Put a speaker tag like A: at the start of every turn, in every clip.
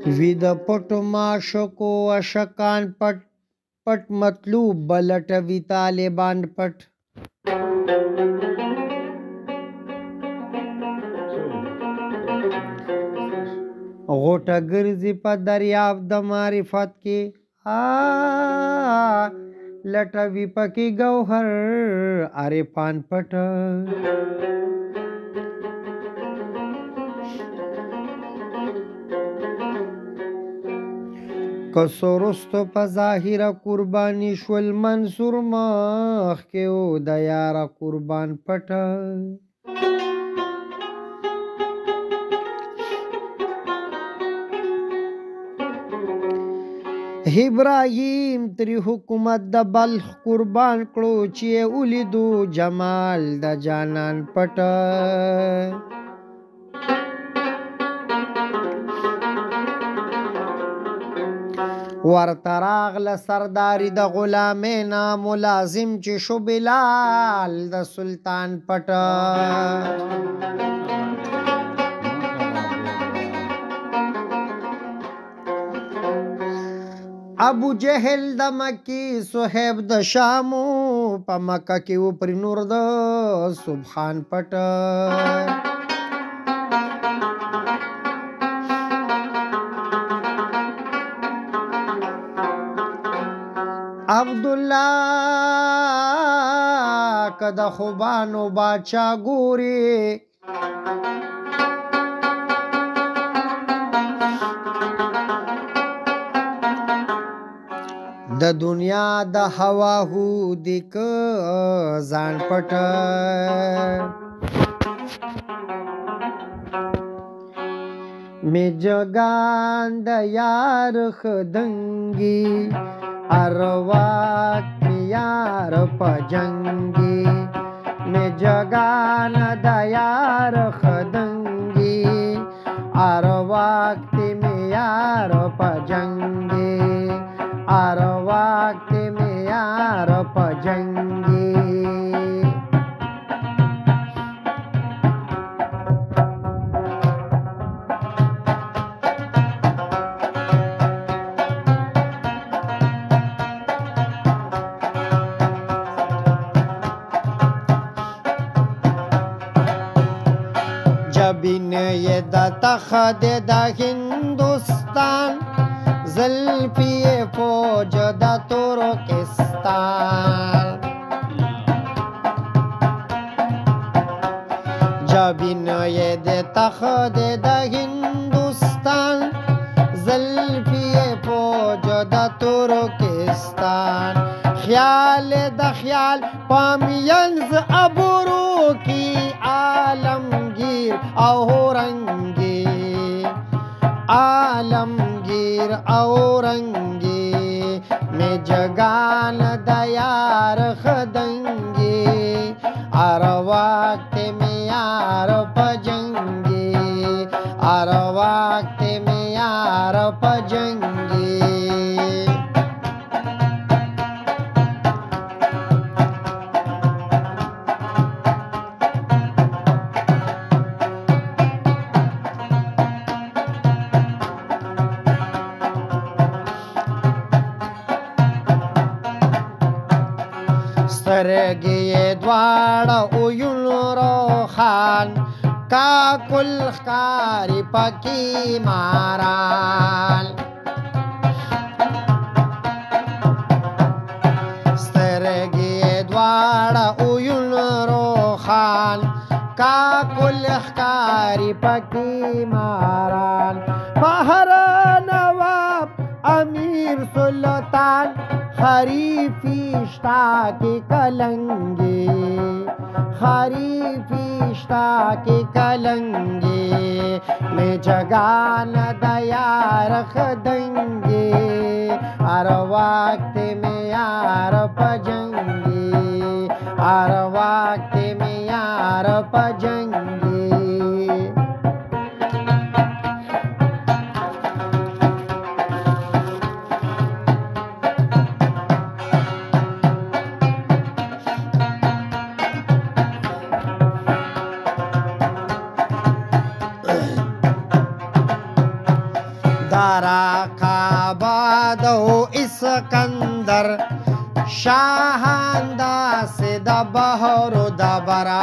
A: وید پټو معشوقو عشقان پټ پټ مطلوب بلټوي طالبان پټ غوټه ګرځي په دریاب د معرفت کې لټوي پکې ګوهر عارفان پټ کسورستو په ظاهره قرباني شول منصور مخ کې او د یاره قربان پټ ابراهیم تری حکومت د بلخ قربان کړو چې ولیدو جمال د جانان پټ ورته راغله سرداري د غلامینا ملازم چې شو بلال د سلطان پټ ابو جهل د مکی صہیب د شامو په مکه کې و پر نور د سبحان پټ عبدالله که د خوبانو باچا ګوري د دنیا د هوا هو دیک ځان پټ می جگان د یار خدنگی ارواک می یار پجنگی می جگان د یار خدنگی ارواک می یار پجنگی ار وقت میں یار پجنگی جبین یہ دا تخت دا ہندوستان زلفی فوج دا ترکستان جبین یہ دے تخت دا ہندوستان زلفی فوج دا ترکستان خیال دا خیال پامینز ابرو کی عالمگیر اورنگی عالمگیر اورنگی میں جگان دیار خدنگی ار وقت میں یار پجنگی ار وقت میں یار پجنگی سترګې دواړه اویونو روخان کاکل ښکاري پکې ماران سترګې دواړه اویونو روخان کاکل ښکاري پکې ماران بهر نواب امیر سلطان خریفیشتا کی کلنگی خریفیشتا کی کلنگی میں جگان دیار خدنگی ہر وقت میں یار پجنگی ہر وقت میں یار پجنگی दारा काबादो इस्कंदर शाहंदा से दबहरो दबरा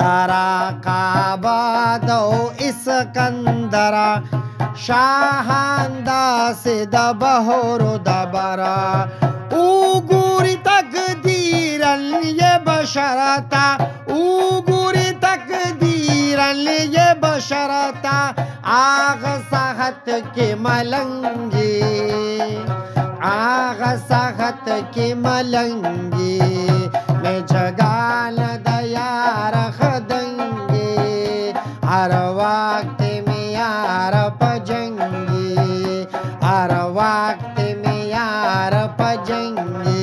A: दारा काबादो इस्कंदरा शाहंदा से दबहरो दबरा उगुरी तकदीरन ये बशरता उगुरी तकदीरन ये बशरता आग साहत के मलंगी आग साहत के मलंगी मैं जगाल दयार खदंगे हर वक्त में यार पजंगे हर वक्त में यार पजंगे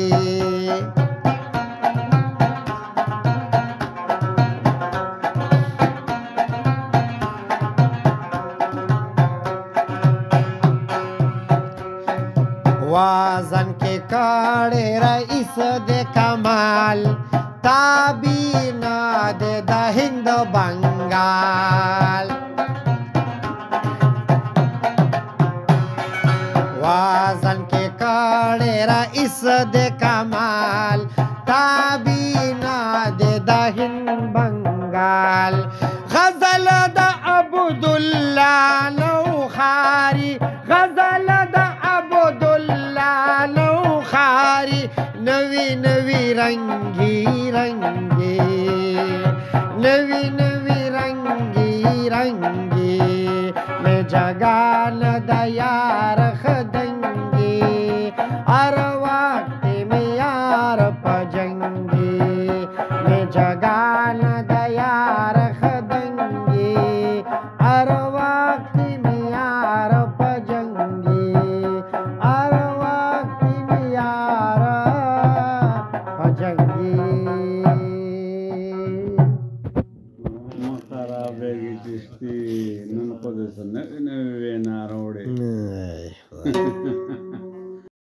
A: वाजन के काड़े रईस दे कमाल ताबीना दे द हिंद बंगाल वाजन के काड़े रईस दे कमाल ताबीना दे द हिंद बंगाल गजल द अब्दुल्ला नौखारी गजल द अब्दुल्ला नौखारी नवी नवी रंगी रंगी नवी नवी रंगी रंगी मैं जगान दयार खदंगी हर वक्त में यार पजंगी मैं जगान दयार खदंगी हर वक्त में यार पजंगी हर वक्त में यार पजंगी
B: Mokara begi tisti non podeso ne venarore.